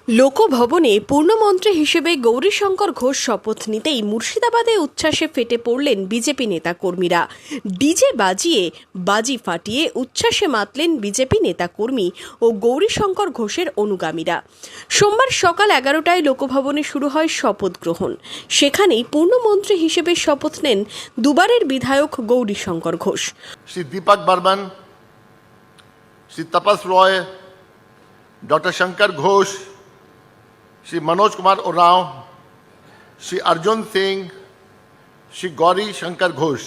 লোকভবনে পূর্ণমন্ত্রী হিসেবে গৌরীশঙ্কর ঘোষ শপথ নিতেই মুর্শিদাবাদে উচ্ছ্বাসে ফেটে পড়লেন বিজেপি নেতাকর্মীরা। ডিজে বাজিয়ে বাজি ফাটিয়ে উচ্ছ্বাসে মাতলেন বিজেপি নেতাকর্মী ও গৌরীশঙ্কর ঘোষের অনুগামীরা। সোমবার সকাল 11টায় লোকভবনে শুরু হয় শপথ গ্রহণ। সেখানেই পূর্ণমন্ত্রী হিসেবে শপথ নেন দুবারের বিধায়ক গৌরীশঙ্কর ঘোষ। শ্রী দীপক বর্মন, শ্রী তপস রয়, डॉक्टर शंकर घोष, श्री मनोज कुमार उरांव, श्री अर्जुन सिंह, श्री गौरी शंकर घोष।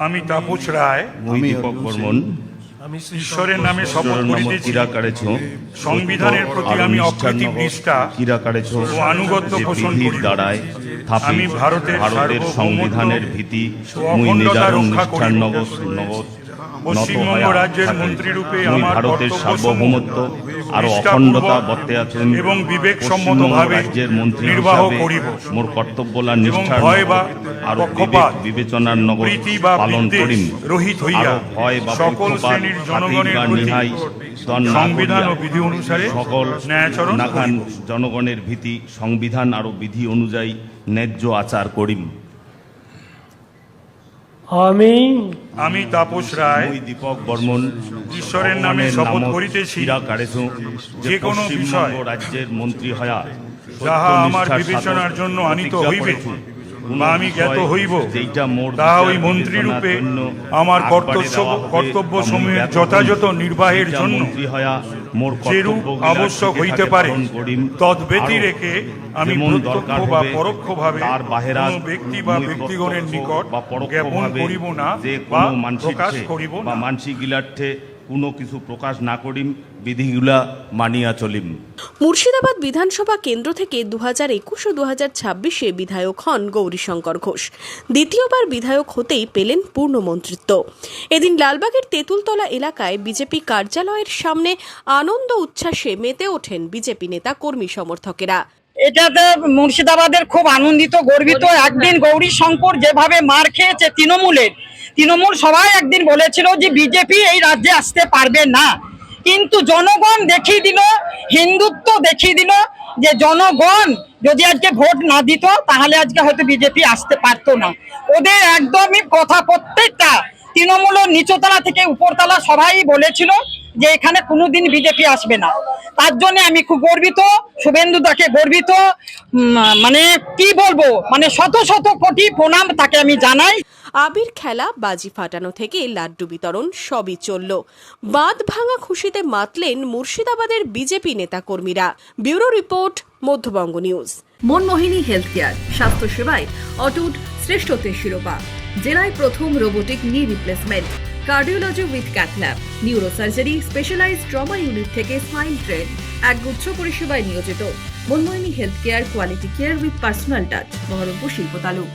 আমি তাপস রায়, আমি দীপক বর্মন, ঈশ্বরের নামে শপথ করিতেছি সংবিধানের প্রতি আমি অকৃতি নিষ্ঠা ও আনুগত্য পোষণ করিব। আমি ভারতের সংবিধানের ভীতি অখণ্ডতা রক্ষা করিব। পশ্চিমবঙ্গ রাজ্যের মন্ত্রী রূপে আমার ভারতের সার্বভৌমত্ব আর অখণ্ডতা বর্তে আছেন এবং বিবেকসম্মতভাবে রাজ্যের মন্ত্রী নির্বাহ করিব। মোর কর্তব্যলা এবং নিষ্ঠার ভয় বা আর পক্ষপাত বিবেচনার নগর প্রীতি বা পালন করিম। রহিত হইয়া ভয় বা সকল পক্ষপাত শ্রেণীর জনগণের প্রতি নিহাই সংবিধান ও বিধি অনুসারে সকল ন্যায়াচরণ নাখান করিব। জনগণের ভীতি সংবিধান আর বিধি অনুযায়ী ন্যায্য আচার করিম। আমি তাপস রায়, মই দীপক বর্মন, ঈশ্বরের নামে শপথ করিতেছি যে কোনো বিষয় রাজ্যের মন্ত্রী হয়া যাহা আমার বিবেচনার জন্য আনিত হইবে বা আমি জ্ঞাত হইব, তাহা ওই মন্ত্রী রূপে আমার কর্তব্য সমূহের যথাযথ নির্বাহের জন্য যেরূপ আবশ্যক হইতে পারে তদ্ব্যতি রেখে আমি প্রত্যক্ষ বা পরোক্ষভাবে কোনো ব্যক্তি বা ব্যক্তিগণের নিকট জ্ঞাপন করিব না বা প্রকাশ করিব না। মানসিক গিলার্থে কোনো কিছু প্রকাশ না করিম, বিধিগুলা মানিয়া চলিম। মুর্শিদাবাদ বিধানসভা কেন্দ্র থেকে 2021 ও 2026-এ বিধায়ক হন গৌরীশঙ্কর ঘোষ। দ্বিতীয়বার বিধায়ক হতেই পেলেন পূর্ণমন্ত্রিত্ব। এদিন লালবাগের তেঁতুলতলা এলাকায় বিজেপি কার্যালয়ের সামনে আনন্দ উচ্ছ্বাসে মেতে ওঠেন বিজেপি নেতা কর্মী সমর্থকেরা। এটাতে মুর্শিদাবাদের খুব আনন্দিত, গর্বিত। একদিন গৌরীশঙ্কর যেভাবে মার খেয়েছে তৃণমূল সবাই একদিন বলেছিল যে বিজেপি এই রাজ্যে আসতে পারবে না, কিন্তু জনগণ দেখিয়ে দিল, হিন্দুত্ব দেখিয়ে দিল যে জনগণ যদি আজকে ভোট না দিত তাহলে আজকে হয়তো বিজেপি আসতে পারতো না। ওদের একদমই কথা প্রত্যেকটা তৃণমূলের নিচতলা থেকে উপরতলা সবাই বলেছিল যে এখানে কোনোদিন বিজেপি আসবে না। তার জন্য আমি খুব গর্বিত, শুভেন্দু দাকে গর্বিত, মানে কি বলবো, মানে শত শত কোটি প্রণাম তাকে আমি জানাই। আবির খেলা, বাজি ফাটানো থেকে লাড্ডু বিতরণ সবই চলল। বাঁধ ভাঙা খুশিতে মাতলেন মুর্শিদাবাদের বিজেপি নেতাকর্মীরা। Bureau report, Madhyabanga news. Manmohini health care, স্বাস্থ্য সেবায় অটুট শ্রেষ্ঠত্বের শিরোপা। জেলায় প্রথম robotic knee replacement, cardiology with cath lab, neurosurgery, specialised trauma unit থেকে স্মাইল ট্রেন, একগুচ্ছ পরিষেবায় নিয়োজিত। Manmohini health care, quality care with personal touch, Baharampur শিল্প তালুক।